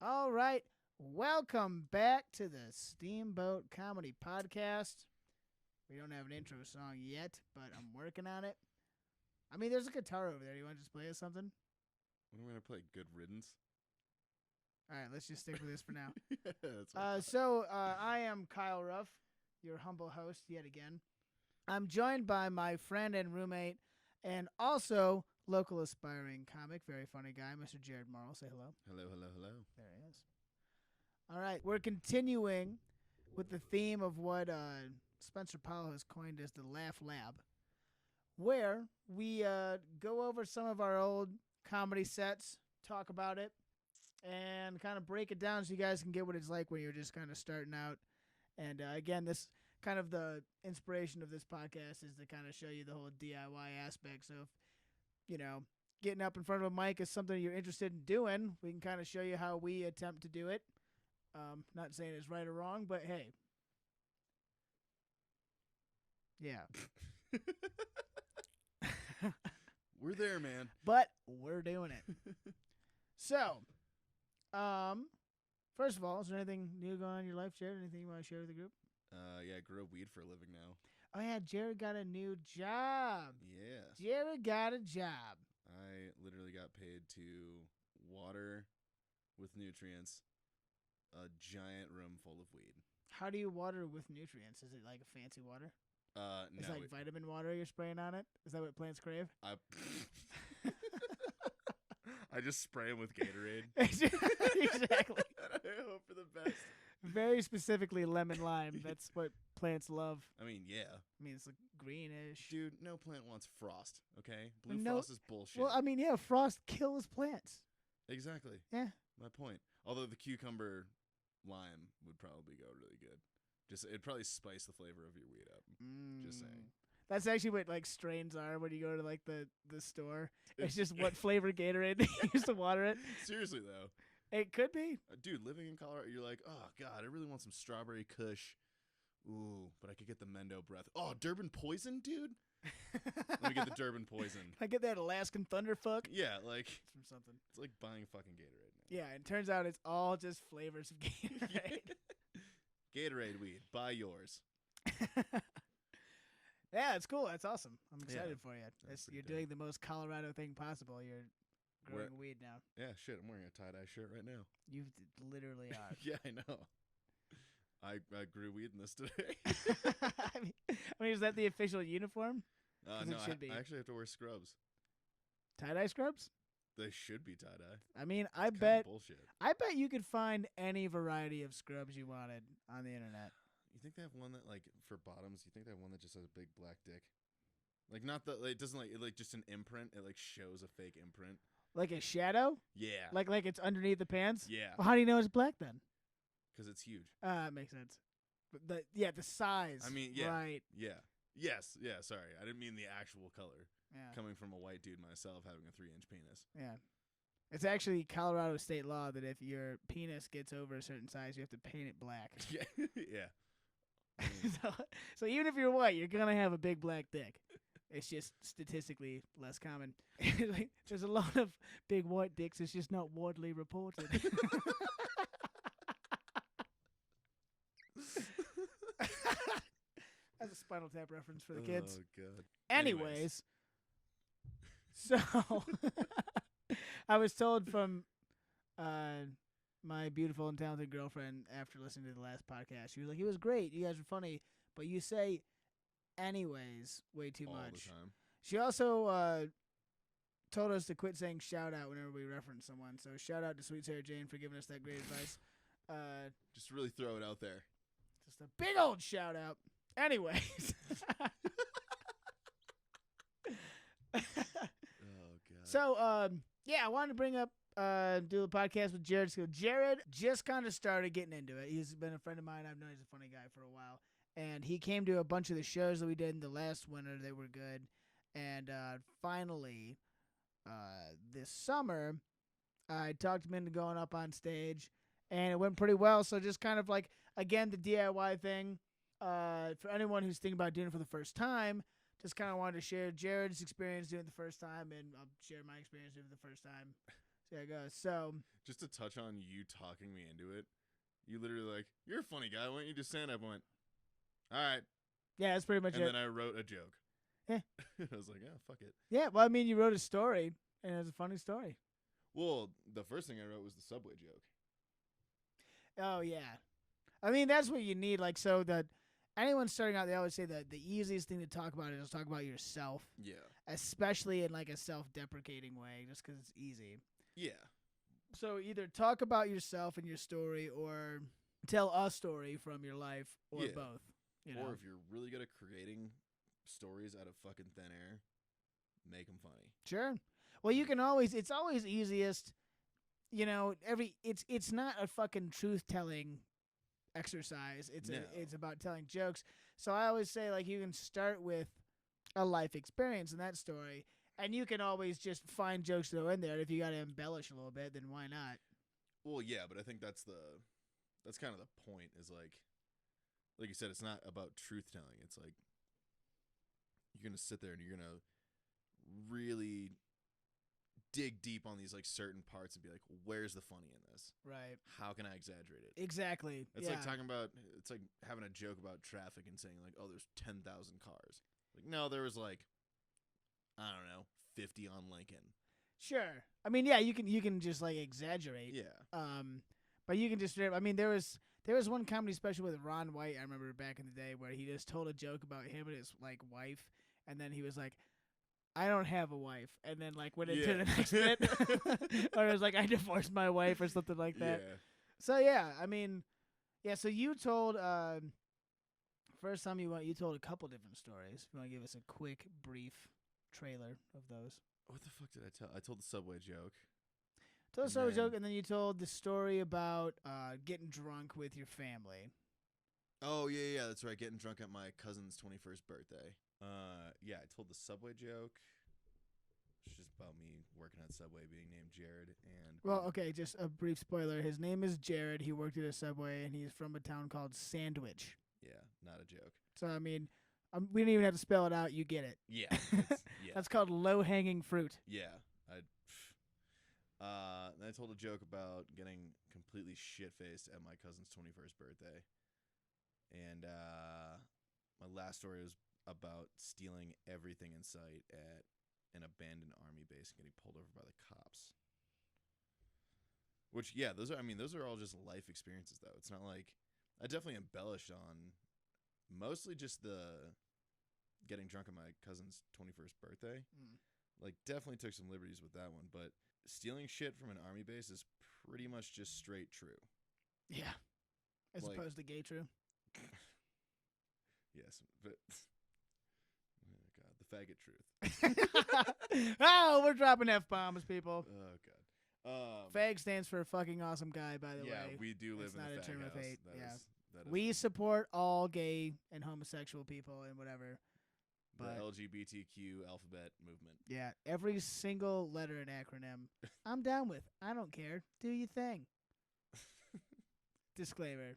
All right. Welcome back to the Steamboat Comedy Podcast. We don't have an intro song yet, but I'm working on it. I mean, there's a guitar over there. You want to just play us something? When are we going to play Good Riddance? All right, let's just stick with this for now. Yeah, that's what I am Kyle Ruff, your humble host yet again. I'm joined by my friend and roommate and also local aspiring comic, very funny guy, Mr. Jared Morrill. Say hello. Hello. There he is. All right, we're continuing with the theme of what Spencer Powell has coined as the Laugh Lab, where we go over some of our old comedy sets, talk about it, and kind of break it down so you guys can get what it's like when you're just kind of starting out. And again, this kind of the inspiration of this podcast is to kind of show you the whole DIY aspect. So if, getting up in front of a mic is something you're interested in doing, we can kind of show you how we attempt to do it. Not saying it's right or wrong, but hey. Yeah. We're there, man. But we're doing it. So, first of all, is there anything new going on in your life, Jared? Anything you want to share with the group? Yeah, I grow weed for a living now. Oh, yeah, Jared got a new job. Yes. Jared got a job. I literally got paid to water with nutrients a giant room full of weed. How do you water with nutrients? Is it like a fancy water? It's No, like vitamin water you're spraying on it? Is that what plants crave? I just spray them with Gatorade. Exactly. I hope for the best. Very specifically lemon lime. That's what plants love. I mean, yeah. I mean, it's like greenish. Dude, no plant wants frost, okay? Blue No- frost is bullshit. Well, I mean, yeah, frost kills plants. Exactly. Yeah. My point. Although the cucumber lime would probably go really good. It'd probably spice the flavor of your weed up. Just saying. That's actually what like strains are when you go to like the store. It's just what flavor Gatorade they use to water it. Seriously though. It could be. Dude, living in Colorado, you're like, oh god, I really want some strawberry kush. Ooh, but I could get the Mendo breath. Oh, Durban poison, dude? Let me get the Durban poison. Can I get that Alaskan Thunderfuck? Yeah, like It's from something. it's like buying fucking Gatorade now. Yeah, it turns out it's all just flavors of Gatorade. Gatorade weed, buy yours. Yeah, it's cool. That's awesome. I'm excited Yeah, for you. that's You're pretty doing the most Colorado thing possible. You're growing weed now. Yeah, shit, I'm wearing a tie-dye shirt right now. You literally are. Yeah, I know. I grew weed in this today. I mean, is that the official uniform? 'Cause No, it should be. I actually have to wear scrubs. Tie-dye scrubs? They should be tie-dye. I mean, It's kinda bullshit. I bet you could find any variety of scrubs you wanted on the internet. You think they have one that like for bottoms? You think they have one that just has a big black dick? Like not the it doesn't like just an imprint. It like shows a fake imprint. Like a shadow? Yeah. Like it's underneath the pants? Yeah. Well, how do you know it's black then? Because it's huge. It makes sense. But the size. I mean, yeah. Right. Yeah. Yes. Yeah. Sorry, I didn't mean the actual color. Yeah. Coming from a white dude myself, having a 3-inch penis. Yeah. It's actually Colorado state law that if your penis gets over a certain size, you have to paint it black. Yeah. Yeah. so even if you're white, you're gonna have a big black dick. It's just statistically less common. Like, there's a lot of big white dicks. It's just not widely reported. That's a Spinal Tap reference for the kids. Oh god. Anyways, so I was told from my beautiful and talented girlfriend after listening to the last podcast, she was like, "It was great. You guys were funny, but you say anyways way too all much." the time. She also told us to quit saying shout out whenever we reference someone. So shout out to Sweet Sarah Jane for giving us that great advice. Just really throw it out there. Just a big old shout out. Anyways. Oh god. So, yeah, I wanted to bring up, do a podcast with Jared. So Jared just kind of started getting into it. He's been a friend of mine. I've known he's a funny guy for a while. And he came to a bunch of the shows that we did in the last winter. They were good. And finally, this summer, I talked him into going up on stage. And it went pretty well. So just kind of like, again, the DIY thing. For anyone who's thinking about doing it for the first time, just kind of wanted to share Jared's experience doing it the first time, and I'll share my experience doing it the first time. See how it goes. So Just to touch on you talking me into it, you literally like, you're a funny guy. Why don't you do stand up? I went, all right. yeah, that's pretty much And it. then I wrote a joke. Yeah. I was like, yeah, fuck it. Yeah, well, I mean, you wrote a story, and it was a funny story. Well, the first thing I wrote was the subway joke. Oh yeah, I mean that's what you need. Like, so that anyone starting out, they always say that the easiest thing to talk about is talk about yourself, Yeah. especially in like a self-deprecating way, just because it's easy. Yeah. So either talk about yourself and your story, or tell a story from your life, or Yeah. both. You know? Or if you're really good at creating stories out of fucking thin air, make them funny. Sure. Well, you can always. It's always easiest. You know, it's not a fucking truth telling exercise. No. It's about telling jokes. So I always say, like, you can start with a life experience in that story, and you can always just find jokes to go in there. And if you got to embellish a little bit, then why not? Well, yeah, but I think that's kind of the point. Is like you said, it's not about truth telling. It's like you're gonna sit there and you're gonna really dig deep on these like certain parts and be like, where's the funny in this? Right. How can I exaggerate it? Exactly. It's yeah. like talking about, it's like having a joke about traffic and saying like, oh, there's 10,000 cars. Like, no, there was like, I don't know, 50 on Lincoln. Sure. I mean, yeah, you can just like exaggerate. Yeah. But you can just. I mean, there was one comedy special with Ron White. I remember back in the day where he just told a joke about him and his like wife, and then he was like, I don't have a wife, and then like went into the next bit, or it was like I divorced my wife or something like that. Yeah. So yeah, I mean, yeah. So you told first time you told a couple different stories. You want to give us a quick, brief trailer of those? What the fuck did I tell? I told the subway joke. Told the And story then- joke, and then you told the story about getting drunk with your family. Oh, yeah, that's right. Getting drunk at my cousin's 21st birthday. Yeah, I told the subway joke. It's just about me working at Subway, being named Jared, and Well, okay, just a brief spoiler. His name is Jared. He worked at a Subway, and he's from a town called Sandwich. yeah, not a joke. So, I mean, we don't even have to spell it out. You get it. Yeah, it's- yeah, That's called low-hanging fruit. yeah. Then I told a joke about getting completely shit-faced at my cousin's 21st birthday, and my last story was about stealing everything in sight at an abandoned army base and getting pulled over by the cops. Which, yeah, those are all just life experiences, though. It's not like I definitely embellished on mostly just the getting drunk at my cousin's 21st birthday. Like, definitely took some liberties with that one, but stealing shit from an army base is pretty much just straight true. Yeah. As Like- opposed to gay true. Yes, but oh god, the faggot truth. Oh, we're dropping F-bombs, people. Oh god. Fag stands for fucking awesome guy, by the yeah, way. we do live It's in not a a fag term of house. hate, That yeah. that is We support all gay and homosexual people and whatever. the But LGBTQ alphabet movement. yeah, every single letter and acronym, I'm down with. I don't care. Do your thing. Disclaimer.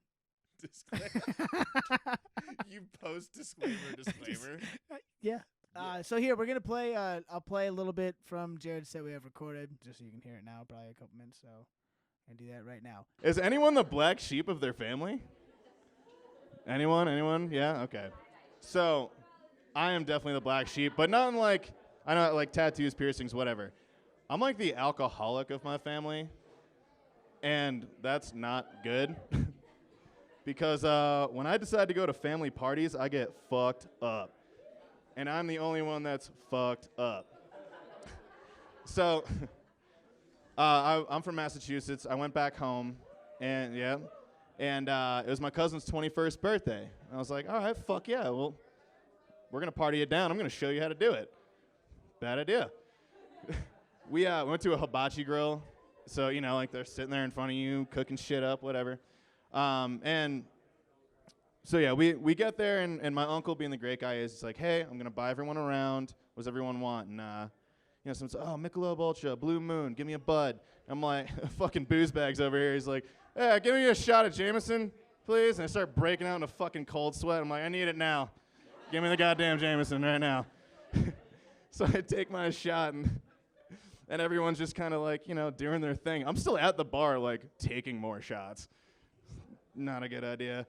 Disclaimer. You post disclaimer. Yeah. So here we're gonna play. I'll play a little bit from Jared's set we have recorded, just so you can hear it now. Probably a couple minutes. So I'm gonna do that right now. Is anyone the black sheep of their family? Anyone? Yeah? Okay. So, I am definitely the black sheep, but not in like, I know, like tattoos, piercings, whatever. I'm like the alcoholic of my family, and that's not good. Because when I decide to go to family parties, I get fucked up. And I'm the only one that's fucked up. So, I'm from Massachusetts. I went back home, and it was my cousin's 21st birthday. And I was like, all right, fuck yeah, well, we're going to party it down. I'm going to show you how to do it. Bad idea. We went to a hibachi grill. So, like they're sitting there in front of you, cooking shit up, whatever. And so, yeah, we get there, and my uncle, being the great guy is, he's like, hey, I'm going to buy everyone around. What does everyone want? And, someone's, oh, Michelob Ultra, Blue Moon, give me a Bud. I'm like, fucking booze bags over here. He's like, hey, give me a shot of Jameson, please. And I start breaking out in a fucking cold sweat. I'm like, I need it now. Give me the goddamn Jameson right now. So I take my shot, And everyone's just kind of like, doing their thing. I'm still at the bar, like, taking more shots. Not a good idea.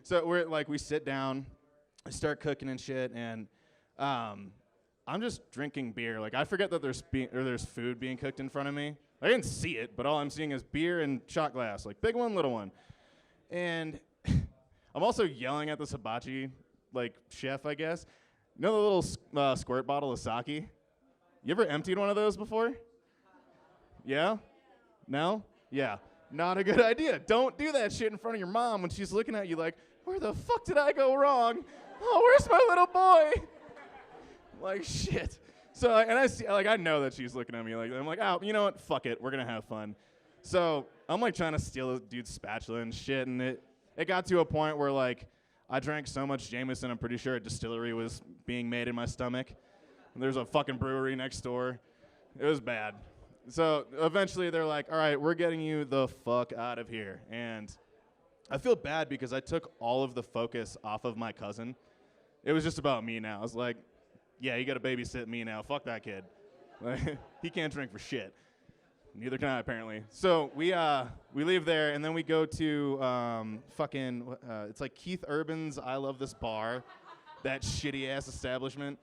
So we sit down, I start cooking and shit, and I'm just drinking beer. Like, I forget that there's food being cooked in front of me. I didn't see it, but all I'm seeing is beer and shot glass, like big one, little one. And I'm also yelling at the hibachi, like, chef, I guess. You know the little squirt bottle of sake? You ever emptied one of those before? Yeah? No? Yeah. Not a good idea. Don't do that shit in front of your mom when she's looking at you like, where the fuck did I go wrong? Oh, where's my little boy? Like, shit. So, and I see, like, I know that she's looking at me like, I'm like, oh, you know what? Fuck it. We're going to have fun. So I'm, like, trying to steal the dude's spatula and shit, and it got to a point where, like, I drank so much Jameson, I'm pretty sure a distillery was being made in my stomach. And there's a fucking brewery next door. It was bad. So eventually they're like, all right, we're getting you the fuck out of here. And I feel bad because I took all of the focus off of my cousin. It was just about me now. I was like, yeah, you got to babysit me now. Fuck that kid. He can't drink for shit. Neither can I, apparently. So we leave there, and then we go to it's like Keith Urban's I Love This Bar, that shitty-ass establishment.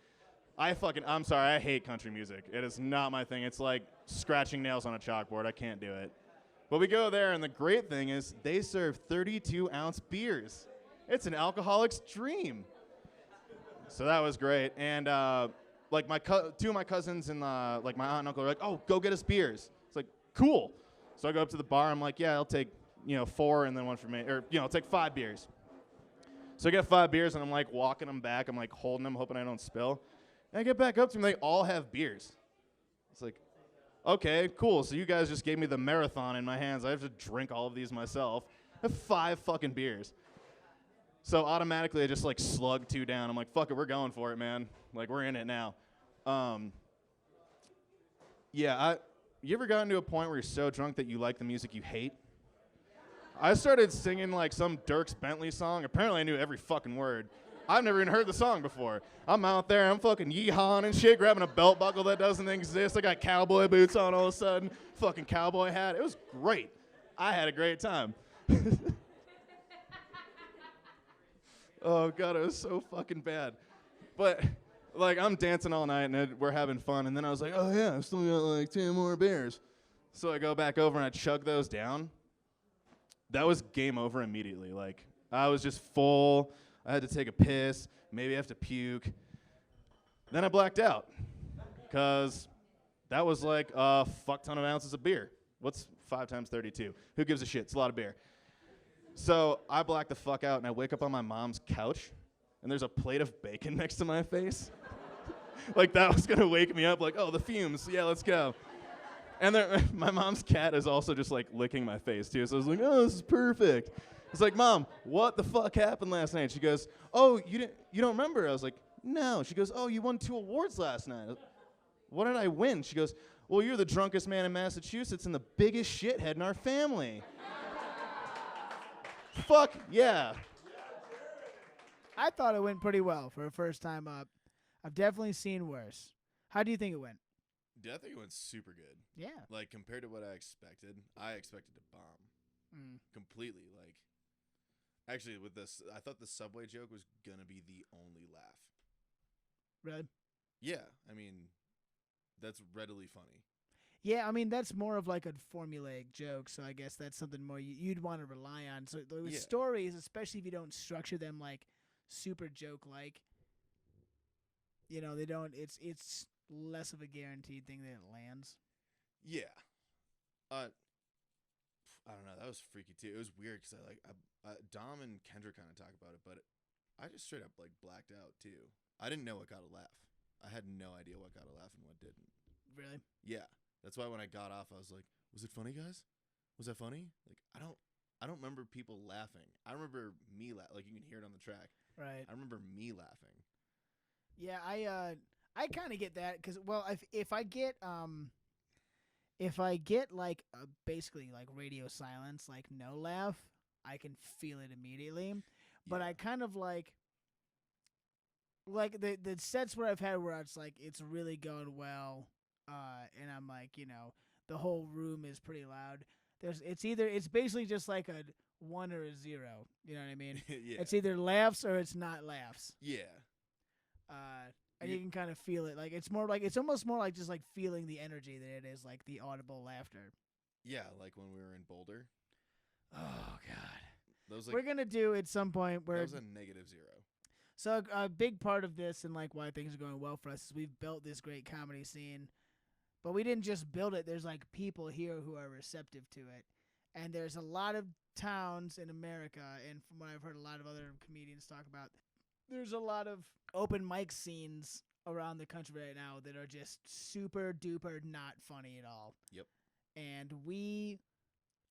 I'm sorry, I hate country music. It is not my thing. It's like scratching nails on a chalkboard. I can't do it. But we go there, and the great thing is they serve 32-ounce beers. It's an alcoholic's dream. So that was great. And two of my cousins and like my aunt and uncle are like, oh, go get us beers. It's like, cool. So I go up to the bar. I'm like, yeah, I'll take 4 and then one for me. Or, I'll take 5 beers. So I get 5 beers, and I'm like walking them back. I'm like holding them, hoping I don't spill. And I get back up to them. They all have beers. It's like, okay, cool. So you guys just gave me the marathon in my hands. I have to drink all of these myself. I have 5 fucking beers. So automatically I just like slug 2 down. I'm like, fuck it, we're going for it, man. Like, we're in it now. You ever gotten to a point where you're so drunk that you like the music you hate? I started singing like some Dierks Bentley song. Apparently I knew every fucking word. I've never even heard the song before. I'm out there, I'm fucking yeehawing and shit, grabbing a belt buckle that doesn't exist. I got cowboy boots on all of a sudden, fucking cowboy hat. It was great. I had a great time. Oh, God, it was so fucking bad. But, like, I'm dancing all night, and we're having fun. And then I was like, oh, yeah, I've still got, like, 10 more beers. So I go back over, and I chug those down. That was game over immediately. Like, I was just full. I had to take a piss. Maybe I have to puke. Then I blacked out. Because that was like a fuck ton of ounces of beer. What's 5 times 32? Who gives a shit? It's a lot of beer. So I black the fuck out, and I wake up on my mom's couch, and there's a plate of bacon next to my face. Like, that was going to wake me up, like, oh, the fumes. Yeah, let's go. And my mom's cat is also just, like, licking my face, too. So I was like, oh, this is perfect. It's like, Mom, what the fuck happened last night? She goes, oh, you don't remember? I was like, no. She goes, oh, you won 2 awards last night. What did I win? She goes, well, you're the drunkest man in Massachusetts and the biggest shithead in our family. Fuck yeah. I thought it went pretty well for a first time up. I've definitely seen worse. How do you think it went? I think it went super good. Yeah. Like, compared to what I expected to bomb. Completely. Like, actually, with this, I thought the Subway joke was going to be the only laugh. Really? Yeah. I mean, that's readily funny. Yeah, I mean, that's more of like a formulaic joke, so I guess that's something more you'd want to rely on. So with stories, especially if you don't structure them like super joke-like, they don't. It's less of a guaranteed thing that it lands. Yeah. I don't know. That was freaky too. It was weird because Dom and Kendra kind of talk about it, but I just straight up like blacked out too. I didn't know what got a laugh. I had no idea what got a laugh and what didn't. Really? Yeah. That's why when I got off, I was like, was it funny, guys? Was that funny? Like, I don't remember people laughing. I remember me like you can hear it on the track. Right. I remember me laughing. Yeah, I kind of get that because if I get like basically like radio silence, like no laugh, I can feel it immediately. But I kind of like the sets where I've had where it's like it's really going well. and I'm like, the whole room is pretty loud. It's basically just like a 1 or a 0. You know what I mean? Yeah. It's either laughs or it's not laughs. Yeah. And you can kind of feel it. Like it's almost more like just like feeling the energy than it is like the audible laughter. Yeah, like when we were in Boulder. Oh God. That was like, We're gonna do at some point where that was a -0. So a big part of this and like why things are going well for us is we've built this great comedy scene, but we didn't just build it. There's like people here who are receptive to it, and there's a lot of towns in America, and from what I've heard a lot of other comedians talk about, there's a lot of open mic scenes around the country right now that are just super duper not funny at all. Yep. And we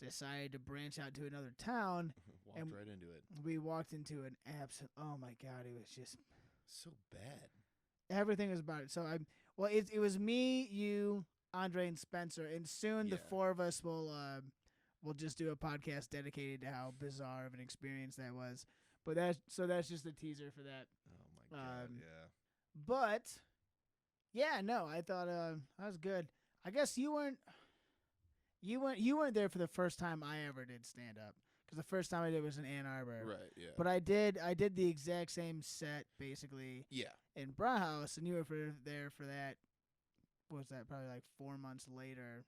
decided to branch out to another town. Walked right into it. We walked into an absolute. Oh my God! It was just So bad. everything was about it. So it was me, you, Andre, and Spencer, and soon the Yeah. 4 of us will just do a podcast dedicated to how bizarre of an experience that was. But that's just a teaser for that. Oh my God. Yeah. But yeah, no, I thought that was good. I guess you weren't there for the first time I ever did stand up, because the first time I did was in Ann Arbor. Right. Yeah. But I did the exact same set basically yeah. in Brauhaus, and you were there for that. What was that? Probably like 4 months later,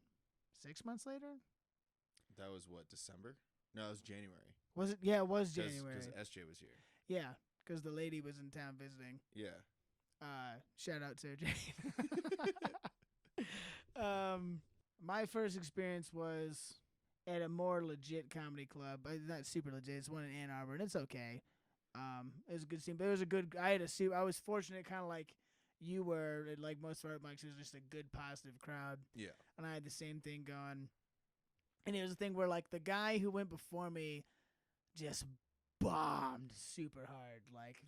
6 months later. That was what, December? No, it was January. Was it? Yeah, it was January. Because SJ was here. Yeah, because the lady was in town visiting. Yeah. Shout out Sarah Jane. My first experience was at a more legit comedy club. Not super legit. It's one in Ann Arbor, and it's okay. It was a good scene, but it was a good. I was fortunate, kind of like you were. Like most of our mics, it was just a good, positive crowd. Yeah. And I had the same thing going. And it was a thing where like the guy who went before me just bombed super hard, like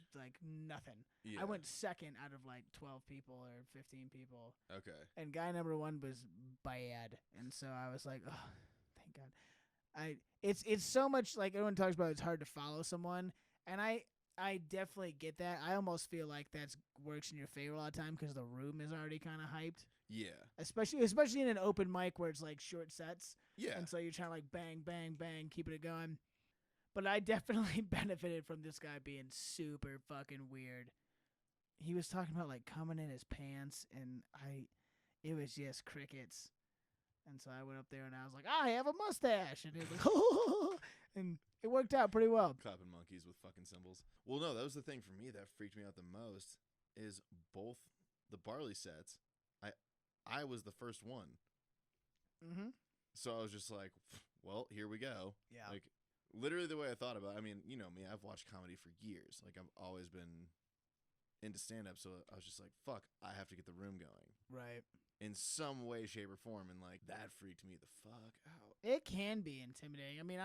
nothing. Yeah. I went second out of like 12 people or 15 people. Okay. And guy number 1 was bad, and so I was like, oh, thank God. It's so much like everyone talks about. It's hard to follow someone, and I definitely get that. I almost feel like that's works in your favor a lot of time because the room is already kind of hyped. Yeah. Especially in an open mic where it's like short sets. Yeah. And so you're trying to like bang, bang, bang, keeping it going. But I definitely benefited from this guy being super fucking weird. He was talking about like coming in his pants, and it was just crickets. And so I went up there and I was like, I have a mustache. And he was like, oh, and it worked out pretty well. Clapping monkeys with fucking cymbals. Well, no, that was the thing for me that freaked me out the most is both the Barley sets. I was the first one. Mm-hmm. So I was just like, well, here we go. Yeah. Like, literally the way I thought about it. I mean, you know me, I've watched comedy for years. Like, I've always been into stand-up, so I was just like, fuck, I have to get the room going. Right. In some way, shape, or form, and, like, that freaked me the fuck out. It can be intimidating. I mean,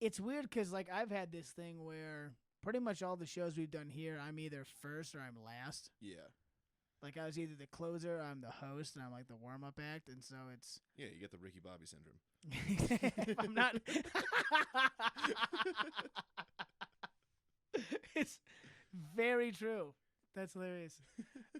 it's weird because, like, I've had this thing where pretty much all the shows we've done here, I'm either first or I'm last. Yeah. Like, I was either the closer, I'm the host, and I'm, like, the warm-up act, and so it's... Yeah, you get the Ricky Bobby syndrome. I'm not... It's very true. That's hilarious.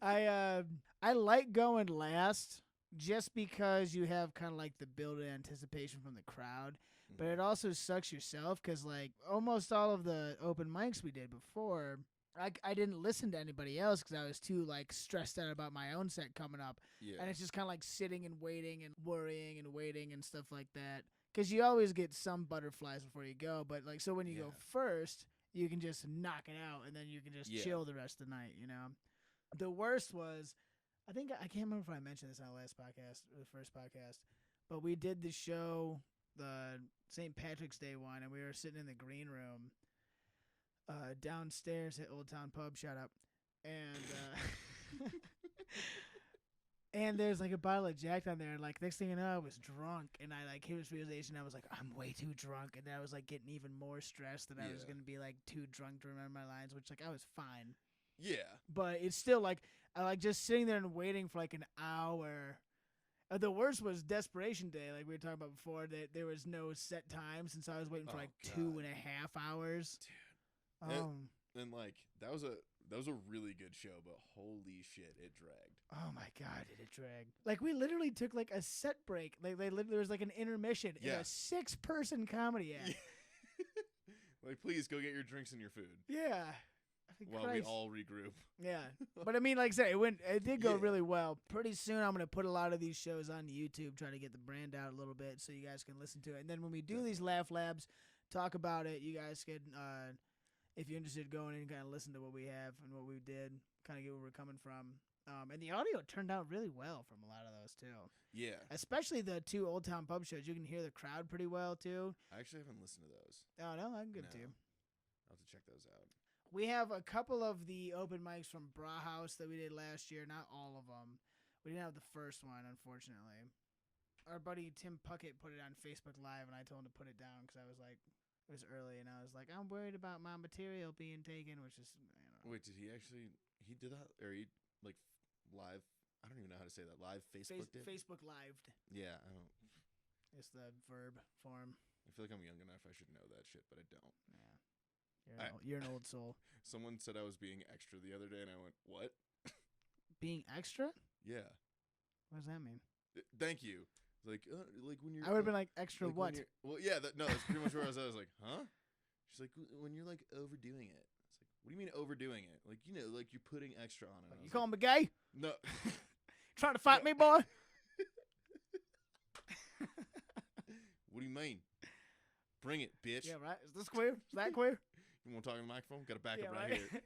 I like going last just because you have kind of, like, the build-in anticipation from the crowd, but it also sucks yourself because, like, almost all of the open mics we did before... I didn't listen to anybody else because I was too like stressed out about my own set coming up. Yeah. And it's just kind of like sitting and waiting and worrying and waiting and stuff like that. Because you always get some butterflies before you go. But like, so when you go first, you can just knock it out and then you can just chill the rest of the night, you know? The worst was, I can't remember if I mentioned this on the last podcast or the first podcast, but we did the show, the St. Patrick's Day one, and we were sitting in the green room. Downstairs at Old Town Pub, shout out, and and there's like a bottle of Jack down there, and like next thing you know, I was drunk, and I like came to this realization, I was like, I'm way too drunk, and then I was like getting even more stressed that I was gonna be like too drunk to remember my lines, which like I was fine. Yeah, but it's still like I like just sitting there and waiting for like an hour. The worst was Desperation Day, like we were talking about before, that there was no set times, and so I was waiting for like 2.5 hours. Dude. And like that was That was a really good show, but holy shit, it dragged. Oh my god, did it drag? Like we literally took like a set break. Like there was like an intermission in Yeah. a 6-person comedy act. Like, please go get your drinks and your food Yeah. I think while we all regroup. Yeah. But I mean, like I said, it did go Yeah. really well. Pretty soon I'm gonna put a lot of these shows on YouTube, try to get the brand out a little bit so you guys can listen to it. And then when we do these Laugh Labs, talk about it, you guys can if you're interested, go in and kind of listen to what we have and what we did, kind of get where we're coming from. And the audio turned out really well from a lot of those too. Yeah. Especially the 2 Old Town Pub shows. You can hear the crowd pretty well too. I actually haven't listened to those. Oh no, I'm good No. too. I'll have to check those out. We have a couple of the open mics from Bra House that we did last year. Not all of them. We didn't have the first one, unfortunately. Our buddy Tim Puckett put it on Facebook Live, and I told him to put it down because I was like, it was early, and I was like, I'm worried about my material being taken, which is, Wait, did he actually? He did that, or he like live? I don't even know how to say that. Live Facebook did. Facebook Lived Yeah, I don't. is the verb form. I feel like I'm young enough. I should know that shit, but I don't. Yeah, you're an old soul. Someone said I was being extra the other day, and I went, "What?" Being extra? Yeah. What does that mean? Thank you. Like when you're. I would have been like, extra like what? Well, yeah. No, that's pretty much where I was. I was like, huh? She's like, when you're like overdoing it. It's like, what do you mean overdoing it? Like, like you're putting extra on it. You calling me gay? No. Trying to fight me, boy? What do you mean? Bring it, bitch. Yeah, right. Is this queer? Is that queer? You want to talk in the microphone? Got to back Yeah, up right here.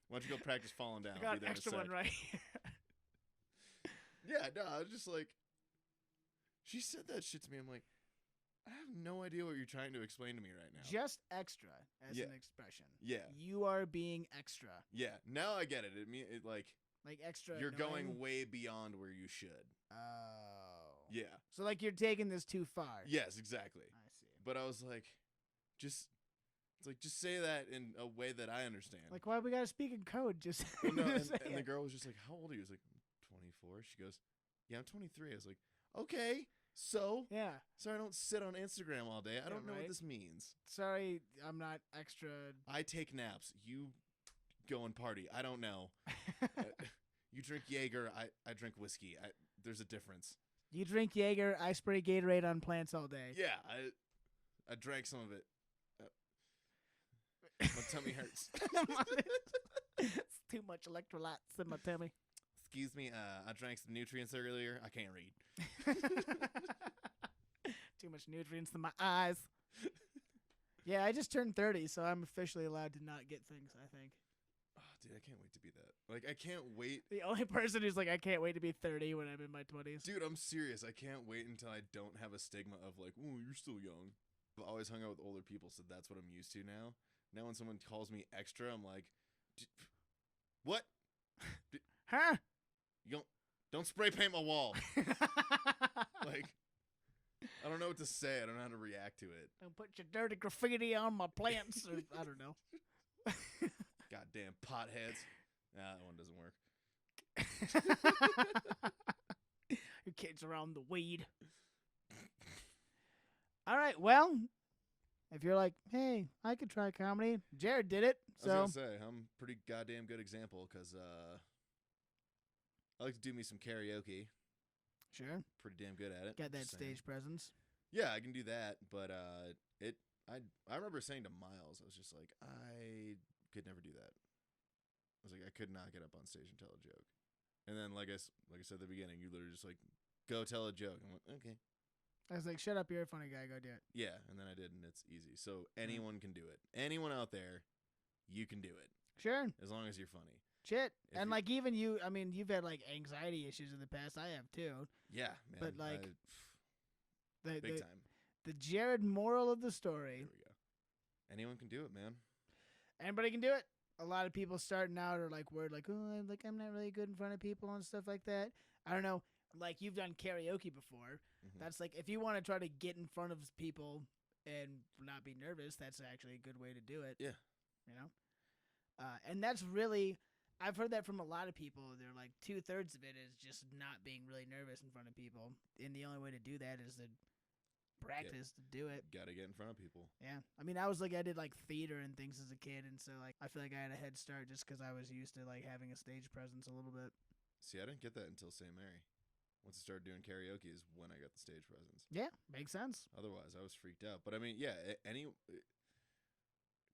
Why don't you go practice falling down? I got I'll be an there in a extra sec. one right here. Yeah, no, I was just like, she said that shit to me. I'm like, I have no idea what you're trying to explain to me right now. Just extra as Yeah. an expression. Yeah. You are being extra. Yeah, now I get it. It like extra. you're annoying. going way beyond where you should. Oh. Yeah. So like you're taking this too far. Yes, exactly. I see. But I was like, just say that in a way that I understand. Like why we gotta speak in code? Just Well, no, say and the it. girl was just like, "How old are you?" I was like, "24." She goes, "Yeah, I'm 23." I was like, "Okay, so Yeah. I don't sit on Instagram all day. I don't know right. what this means. Sorry, I'm not extra. I take naps. You go and party. I don't know. You drink Jaeger. I drink whiskey. There's a difference. You drink Jaeger. I spray Gatorade on plants all day. Yeah, I drank some of it. My tummy hurts. It's too much electrolytes in my tummy. Excuse me. I drank some nutrients earlier. I can't read. Too much nutrients in my eyes. Yeah, I just turned 30, so I'm officially allowed to not get things, I think. Oh, dude, I can't wait to be that. Like, I can't wait. The only person who's like, I can't wait to be 30 when I'm in my 20s. Dude, I'm serious. I can't wait until I don't have a stigma of like, oh, you're still young. I've always hung out with older people, so that's what I'm used to now. Now when someone calls me extra, I'm like, what? Huh? You don't spray paint my wall. Like, I don't know what to say. I don't know how to react to it. Don't put your dirty graffiti on my plants. Or, I don't know. Goddamn potheads. Nah, that one doesn't work. Your kids are on the weed. All right, well, if you're like, hey, I could try comedy, Jared did it. I was So gonna say, I'm a pretty goddamn good example because I like to do me some karaoke. sure, Pretty damn good at it. got that just saying. stage presence. Yeah, I can do that, but I remember saying to Miles, I was just like, I could never do that. I was like, I could not get up on stage and tell a joke. And then, like I said at the beginning, you literally just like, go tell a joke. I went, okay. I was like, shut up, you're a funny guy, go do it. Yeah, and then I did, and it's easy. So anyone can do it. Anyone out there, you can do it Sure, as long as you're funny. shit. If And you- like even you, I mean, you've had like anxiety issues in the past. I have too. Yeah, man. But, like, The, big the, time. the Jared moral of the There story. we go. Anyone can do it, man. Anybody can do it. A lot of people starting out are like worried, like, oh, I'm not really good in front of people and stuff like that. I don't know. Like you've done karaoke before. Mhm. That's like if you want to try to get in front of people and not be nervous, that's actually a good way to do it. Yeah. You know? And that's really, I've heard that from a lot of people. They're like 2/3 of it is just not being really nervous in front of people. And the only way to do that is to practice to do it. Gotta get in front of people. Yeah. I mean, I did like theater and things as a kid, and so like I feel like I had a head start just because I was used to like having a stage presence a little bit. See, I didn't get that until St. Mary. Once I started doing karaoke is when I got the stage presence. Yeah, makes sense. Otherwise, I was freaked out. But I mean, yeah,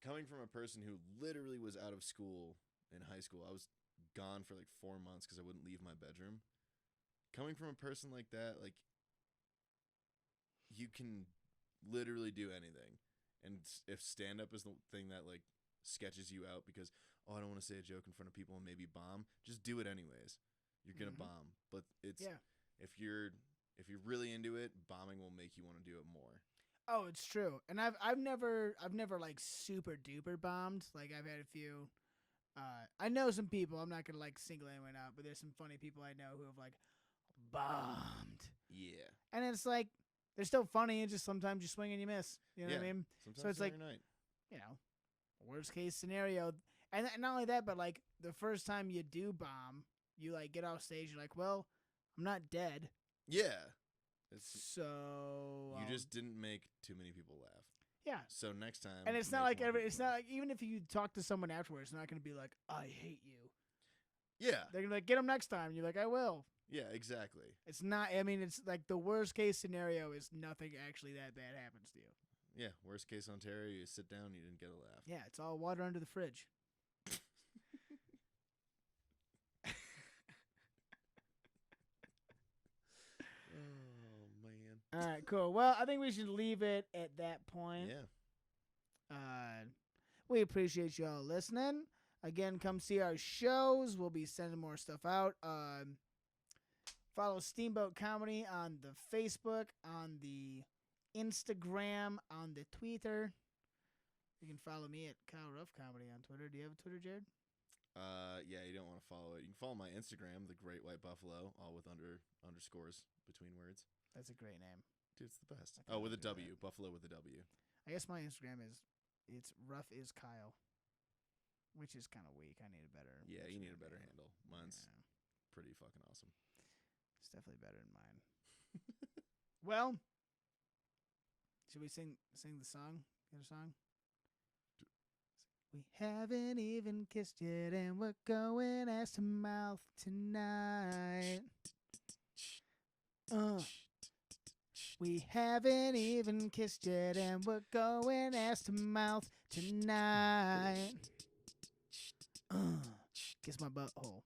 coming from a person who literally was out of school in high school, I was gone for like 4 months because I wouldn't leave my bedroom. Coming from a person like that, like, you can literally do anything. And if stand up is the thing that like sketches you out because, oh, I don't want to say a joke in front of people and maybe bomb, just do it anyways. You're gonna bomb. But it's if you're really into it, bombing will make you want to do it more. Oh, it's true. And I've never like super duper bombed. Like I've had a few. I know some people. I'm not gonna like single anyone out, but there's some funny people I know who have like bombed. Yeah. And it's like they're still funny. And just sometimes you swing and you miss. You know what I mean? Sometimes So it's like night. you know, worst case scenario. And not only that, but like the first time you do bomb, you like get off stage. You're like, well, I'm not dead. Yeah. So you just didn't make too many people laugh. Yeah. So next time, and it's not like it's not like even if you talk to someone afterwards, it's not going to be like I hate you. Yeah. They're gonna be like get them next time. And you're like I will. Yeah, exactly. It's not. I mean, it's like the worst case scenario is nothing actually that bad happens to you. Yeah. Worst case Ontario, you sit down, you didn't get a laugh. Yeah, it's all water under the fridge. All right, cool. Well, I think we should leave it at that point. Yeah. We appreciate you all listening. Again, come see our shows. We'll be sending more stuff out. Follow Steamboat Comedy on the Facebook, on the Instagram, on the Twitter. You can follow me at Kyle Ruff Comedy on Twitter. Do you have a Twitter, Jared? Yeah, you don't want to follow it. You can follow my Instagram, The Great White Buffalo, all with underscores between words. That's a great name. Dude, it's the best. Oh, with a W. That. Buffalo with a W. I guess my Instagram it's Ruff is Kyle, which is kind of weak. I need a better. Yeah, you need a better handle. Mine's pretty fucking awesome. It's definitely better than mine. Well, should we sing the song? Get a song? We haven't even kissed yet, and we're going ass to mouth tonight. We haven't even kissed yet, and we're going ass to mouth tonight. Kiss my butthole.